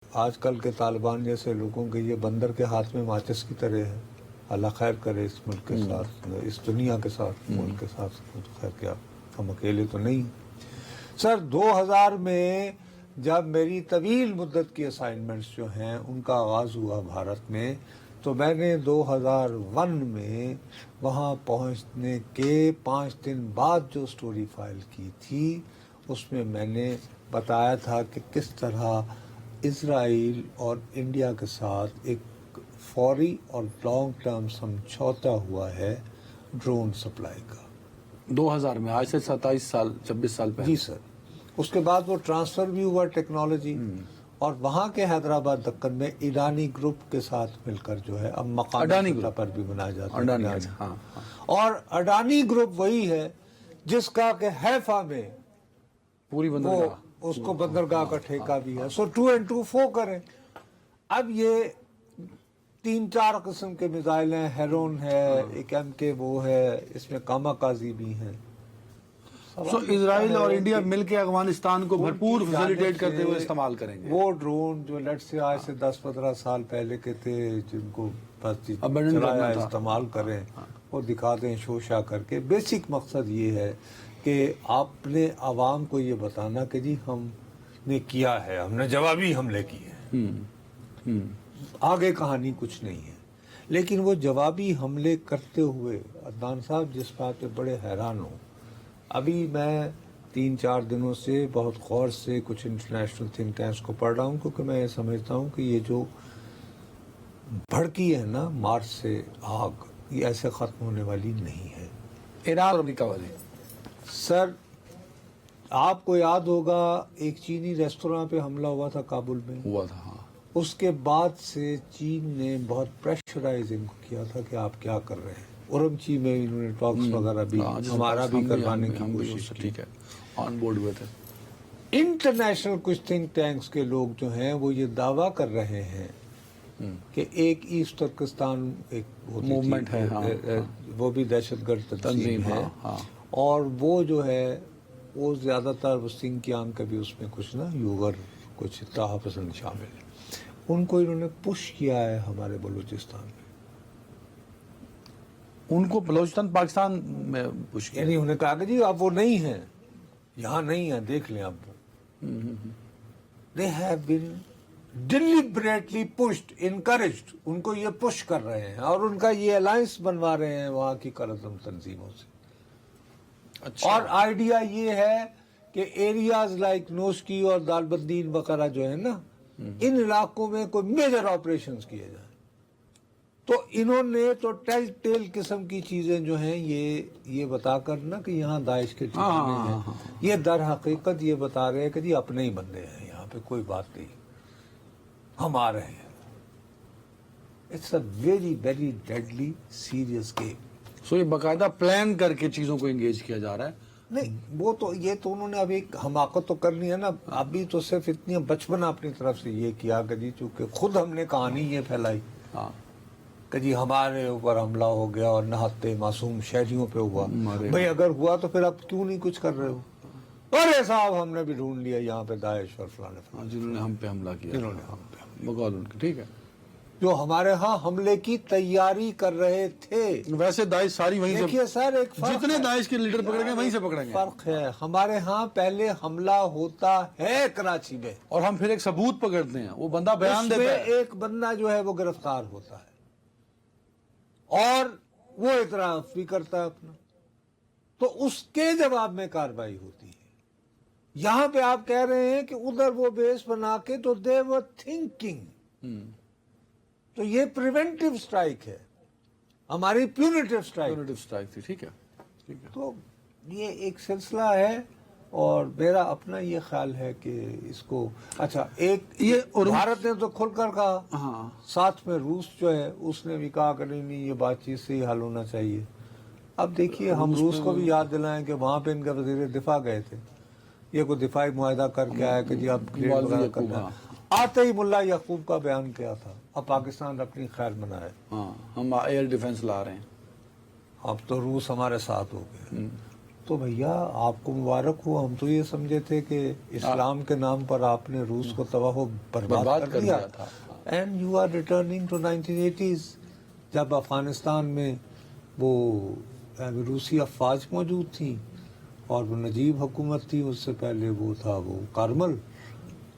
آج کل کے طالبان جیسے لوگوں کے یہ بندر کے ہاتھ میں ماچس کی طرح ہے. اللہ خیر کرے اس ملک کے ساتھ، اس دنیا کے ساتھ، ملک کے ساتھ. خیر کیا، ہم اکیلے تو نہیں. سر 2000 میں جب میری طویل مدت کی اسائنمنٹس جو ہیں ان کا آغاز ہوا بھارت میں، تو میں نے 2001 میں وہاں پہنچنے کے 5 دن بعد جو سٹوری فائل کی تھی اس میں نے بتایا تھا کہ کس طرح اسرائیل اور انڈیا کے ساتھ ایک فوری اور لانگ ٹرم سمجھوتا ہوا ہے ڈرون سپلائی کا. 2000 میں، آج سے 26 سال پہلے. جی سر. اس کے بعد وہ ٹرانسفر بھی ہوا ٹیکنالوجی، اور وہاں کے حیدرآباد دکن میں ایرانی گروپ کے ساتھ مل کر جو ہے اب مقامی سطح پر بھی بنایا جاتا ہے. اور اڈانی گروپ وہی ہے جس کا کہ حیفا میں پوری وہ اس کو بندرگاہ کا ٹھیکہ بھی ہے. سو 2 and 2 4 کریں. اب یہ 3-4 قسم کے میزائل ہیں، ہیرون ہے، ایک MK وہ ہے، اس میں کاماکازی بھی ہیں. سو اسرائیل اور انڈیا مل کے افغانستان کو بھرپور فیسیلیٹیٹ کرتے ہوئے استعمال کریں گے. وہ ڈرون جو لیٹ سے آج سے 10-15 سال پہلے کے تھے جن کو بس چلایا استعمال کریں، وہ دکھا دیں شوشا کر کے. بیسک مقصد یہ ہے کہ آپ نے عوام کو یہ بتانا کہ جی ہم نے کیا ہے، ہم نے جوابی حملے کیے ہیں. آگے کہانی کچھ نہیں ہے. لیکن وہ جوابی حملے کرتے ہوئے عدنان صاحب جس بات پہ بڑے حیران ہوں، ابھی میں 3-4 دنوں سے بہت غور سے کچھ انٹرنیشنل تھنک ٹینکس کو پڑھ رہا ہوں، کیونکہ میں یہ سمجھتا ہوں کہ یہ جو بھڑکی ہے نا مارچ سے آگ، یہ ایسے ختم ہونے والی نہیں ہے. ایران اور امریکہ والے. سر آپ کو یاد ہوگا ایک چینی ریستوراں پہ حملہ ہوا تھا کابل میں، ہوا تھا. اس کے بعد سے چین نے بہت پریشرائزنگ کیا تھا کہ آپ کیا کر رہے ہیں. اورمچی میں انہوں نے ٹاکس وغیرہ بھی ہمارا بھی کروانے کی کوشش کی. ٹھیک ہے، آن بورڈ ہوئے تھے. انٹرنیشنل کچھ تھنک ٹینکس کے لوگ جو ہیں وہ یہ دعویٰ کر رہے ہیں کہ ایک ایسٹ ترکستان ایک موومنٹ ہے، وہ بھی دہشت گرد تنظیم ہے، اور وہ جو ہے وہ زیادہ تر وہ سنگھ کیانگ کا بھی اس میں کچھ نا یوگر کچھ اتحاد پسند شامل ہے. ان کو انہوں نے پش کیا ہے ہمارے بلوچستان میں. ان کو بلوچستان پاکستان میں پش کیا، یعنی انہوں نے کہا کہ جی اب وہ نہیں ہیں، یہاں نہیں ہیں، دیکھ لیں اب وہ. They have been deliberately pushed, encouraged. ان کو یہ پش کر رہے ہیں اور ان کا یہ الائنس بنوا رہے ہیں وہاں کی کرزم تنظیموں سے. اور آئیڈیا یہ ہے کہ ایریاز لائک نوشکی اور دالبندین وغیرہ جو ہے نا، ان علاقوں میں کوئی میجر آپریشنز کیے جائیں. تو انہوں نے تو ٹیل ٹیل قسم کی چیزیں جو ہیں یہ بتا کر نا کہ یہاں داعش کے ٹھکانے ہیں، یہ در حقیقت یہ بتا رہے ہیں کہ جی اپنے ہی بندے ہیں یہاں پہ، کوئی بات نہیں، ہم آ رہے ہیں. It's a very very deadly serious game. So یہ باقاعدہ پلان کر کے چیزوں کو انگیج کیا جا رہا ہے. نہیں وہ تو یہ تو انہوں نے اب ایک حماقت تو کرنی ہے نا. ابھی تو صرف اتنی بچپن اپنی طرف سے یہ کیا کہ جی چونکہ خود ہم نے کہانی یہ پھیلائی کہ جی ہمارے اوپر حملہ ہو گیا اور نہتے معصوم شہریوں پہ ہوا. بھئی اگر ہوا تو پھر اب کیوں نہیں کچھ کر رہے ہو؟ ارے صاحب ہم نے بھی ڈھونڈ لیا یہاں پہ داعش اور فلانے جنہوں نے ہم پہ حملہ کیا، جنہوں نے ہم پہ بقول ان کے. ٹھیک ہے، جو ہمارے ہاں حملے کی تیاری کر رہے تھے. ویسے داعش ساری وہیں سے، دیکھیے سر ایک جتنے داعش کے لیڈر پکڑیں گے وہیں سے پکڑیں گے. فرق ہے، ہمارے ہاں پہلے حملہ ہوتا ہے کراچی میں اور ہم پھر ایک ثبوت پکڑتے ہیں، وہ بندہ بیان اس میں دیتا ہے، ایک بندہ جو ہے وہ گرفتار ہوتا ہے اور وہ اعتراف بھی کرتا ہے اپنا، تو اس کے جواب میں کارروائی ہوتی ہے. یہاں پہ آپ کہہ رہے ہیں کہ ادھر وہ بیس بنا کے تو دے ور تھنکنگ، تو یہ پریونٹیو سٹرائک ہے، ہماری پیونیٹیو سٹرائک تھی. ٹھیک ہے، تو یہ ایک سلسلہ ہے. اور میرا اپنا یہ خیال ہے کہ اس کو اچھا ایک یہ بھارت نے تو کھل کر کہا، ساتھ میں روس جو ہے اس نے بھی کہا کہ نہیں یہ بات چیت سے ہی حل ہونا چاہیے. اب دیکھیے ہم روس کو بھی یاد دلائیں کہ وہاں پہ ان کا وزیر دفاع گئے تھے، یہ کوئی دفاعی معاہدہ کر کے آیا کہ جی اب کرنا. آتے ہی ملا یعقوب کا بیان کیا تھا اب پاکستان اپنی خیر منائے، ہم ایئر ڈیفنس لا رہے ہیں. اب تو روس ہمارے ساتھ ہو گئے. تو بھیا آپ کو مبارک ہو, ہم تو یہ سمجھے تھے کہ اسلام کے نام پر آپ نے روس کو تباہ و برباد کر دیا تھا. And you are returning to 1980s جب افغانستان میں وہ روسی افواج موجود تھیں اور وہ نجیب حکومت تھی, اس سے پہلے وہ تھا وہ کارمل,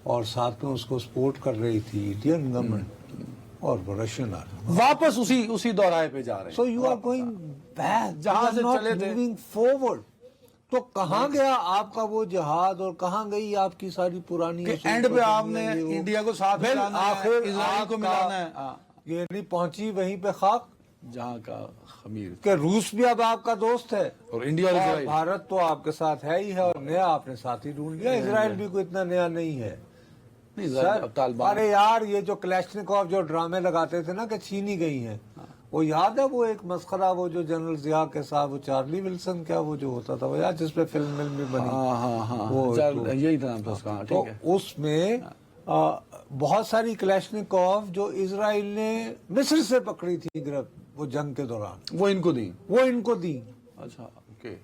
اور ساتھ میں اس کو سپورٹ کر رہی تھی انڈین گورنمنٹ اور وہ رشین آرمی. واپس اسی دورائے پہ جا رہے ہیں. So you are going back, جہاں سے چلے تھے. Moving forward. تو کہاں گیا آپ کا وہ جہاد اور کہاں گئی آپ کی ساری پرانی اینڈ پہ آپ نے انڈیا کو ساتھ ملانا ہے, اسرائیل کو ملانا ہے, یہ نہیں پہنچی وہیں پہ خاک جہاں کا خمیر کہ روس بھی اب آپ کا دوست ہے اور انڈیا اور اور اسرائیل. بھارت تو آپ کے ساتھ ہے ہی ہے, اور نیا آپ نے ساتھی ڈھونڈ لیا. اسرائیل بھی کوئی اتنا نیا نہیں ہے سر. ارے یار یہ جو کلیشنکوف جو ڈرامے لگاتے تھے نا کہ چھینی گئی ہیں, وہ یاد ہے وہ ایک مسخرہ وہ جو جنرل ضیاء کے ساتھ وہ چارلی ولسن کیا وہ جو ہوتا تھا وہ یار جس پہ فلم بھی بنی, وہ یہی تھا اس کا. تو اس میں بہت ساری کلیشنکوف جو اسرائیل نے مصر سے پکڑی تھی گرفت وہ جنگ کے دوران, وہ ان کو دی. وہ ان کو دی. اچھا اوکے.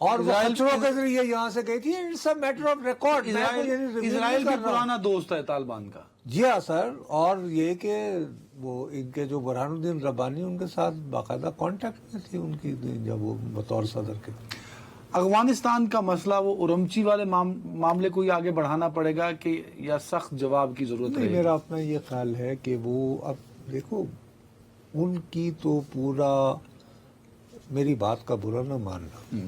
اور وہ خچروں کے ذریعے یہاں سے گئی تھی. It's a matter of record. Israel کا پرانا دوست ہے طالبان کا. جی ہاں سر. اور یہ کہ وہ ان کے جو برہان الدین ربانی ان کے ساتھ باقاعدہ کانٹیکٹ میں تھی ان کی جب وہ بطور صدر کے. افغانستان کا مسئلہ وہ اورمچی والے معاملے کو ہی آگے بڑھانا پڑے گا کہ یا سخت جواب کی ضرورت ہے؟ میرا اپنا یہ خیال ہے کہ وہ اب دیکھو ان کی تو پورا, میری بات کا برا نہ ماننا,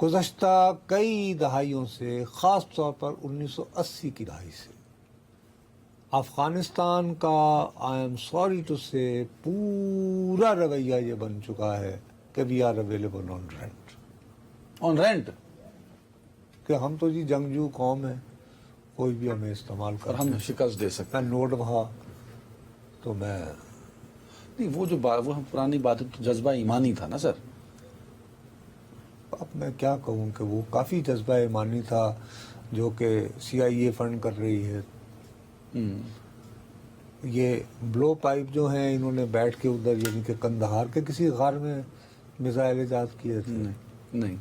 گزشتہ کئی دہائیوں سے خاص طور پر 1980 کی دہائی سے افغانستان کا آئی ایم سوری ٹو سے پورا رویہ یہ بن چکا ہے کہ we are available on rent. On rent کہ ہم تو جی جنگجو قوم ہے, کوئی بھی ہمیں استعمال اور ہم شکست دے سکتے میں نوٹ وہاں تو میں نہیں. وہ جو وہ پرانی بات ہے تو جذبہ ایمانی تھا نا سر. اب میں کیا کہوں کہ وہ کافی جذبہ ایمانی تھا جو کہ سی آئی اے فنڈ کر رہی ہے. یہ بلو پائپ جو ہیں انہوں نے بیٹھ کے ادھر یعنی کہ کندہار کے کسی غار میں میزائل ایجاد کیے تھے. نہیں.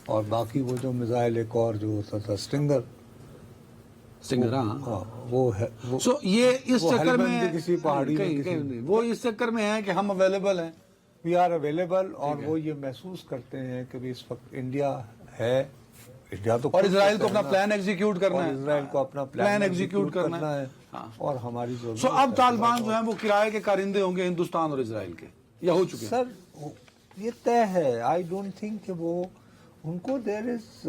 اور باقی وہ جو میزائل ایک اور جو ہوتا تھا سٹنگر, وہ ہے. سو یہ اس چکر میں کسی پہاڑی میں وہ اس چکر میں ہے کہ ہم اویلیبل ہیں, وی آر اویلیبل, اور وہ یہ محسوس کرتے ہیں کہ اس وقت انڈیا ہے. انڈیا تو اور اسرائیل کو اپنا پلان ایگزیکیوٹ کرنا ہے, اسرائیل کو اپنا پلان ایگزیکیوٹ کرنا ہے, اور ہماری جو سو اب طالبان جو ہیں وہ کرائے کے کارندے ہوں گے ہندوستان اور اسرائیل کے, یا ہو چکے ہیں سر. یہ طے ہے. آئی ڈونٹ تھنک کہ وہ ان کو دیر از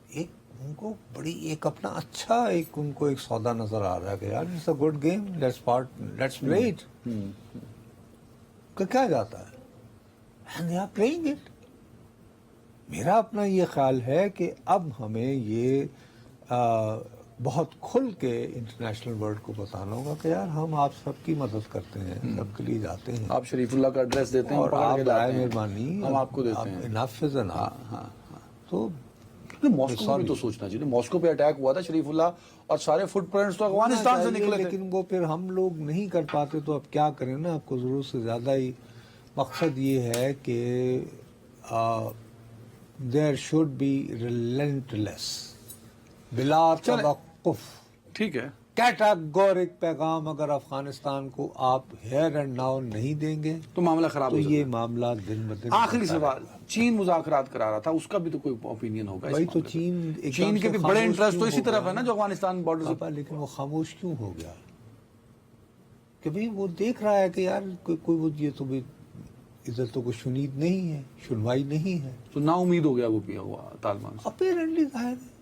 ایک ان کو بڑی ایک اپنا اچھا ایک ان کو ایک سودا نظر آ رہا ہے کہ یار it's a good game, let's play it. کہ کیا جاتا ہے and they are playing it. میرا اپنا یہ خیال ہے کہ اب ہمیں یہ بہت کھل کے انٹرنیشنل ورلڈ کو بتانا ہوگا کہ یار ہم آپ سب کی مدد کرتے ہیں, سب کے لیے جاتے ہیں. آپ شریف اللہ کا ایڈریس دیتے ہیں اور آپ برائے مہربانی ہم آپ کو دیتے ہیں. انف از انف. تو ماسکو بھی تو سوچنا چاہیے. ماسکو پہ اٹیک ہوا تھا شریف اللہ, اور سارے فٹ پرنٹس تو افغانستان سے نکلے تھے. لیکن وہ پھر ہم لوگ نہیں کر پاتے تو اب کیا کریں نا. آپ کو ضرورت سے زیادہ ہی مقصد یہ ہے کہ دیر شوڈ بی ریلنٹلیس, بلا توقف. ٹھیک ہے. کیٹاگورک پیغام اگر افغانستان کو آپ ہیئر اینڈ ناؤ نہیں دیں گے تو معاملہ خراب ہو تو یہ معاملہ دن بدن. آخری سوال, چین مذاکرات کرا رہا تھا, اس کا بھی تو کوئی اوپینین ہوگا. بھائی تو چین کے بھی بڑے انٹرسٹ تو اسی طرف ہے نا جو افغانستان بارڈر سے. لیکن وہ خاموش کیوں ہو گیا کہ بھئی وہ دیکھ رہا ہے کہ یار کوئی وہ یہ تو ادھر تو کوئی شنید نہیں ہے, سنوائی نہیں ہے. تو نا امید ہو گیا وہ بھی ہوا طالبان سے. اپیرنٹلی ظاہر ہے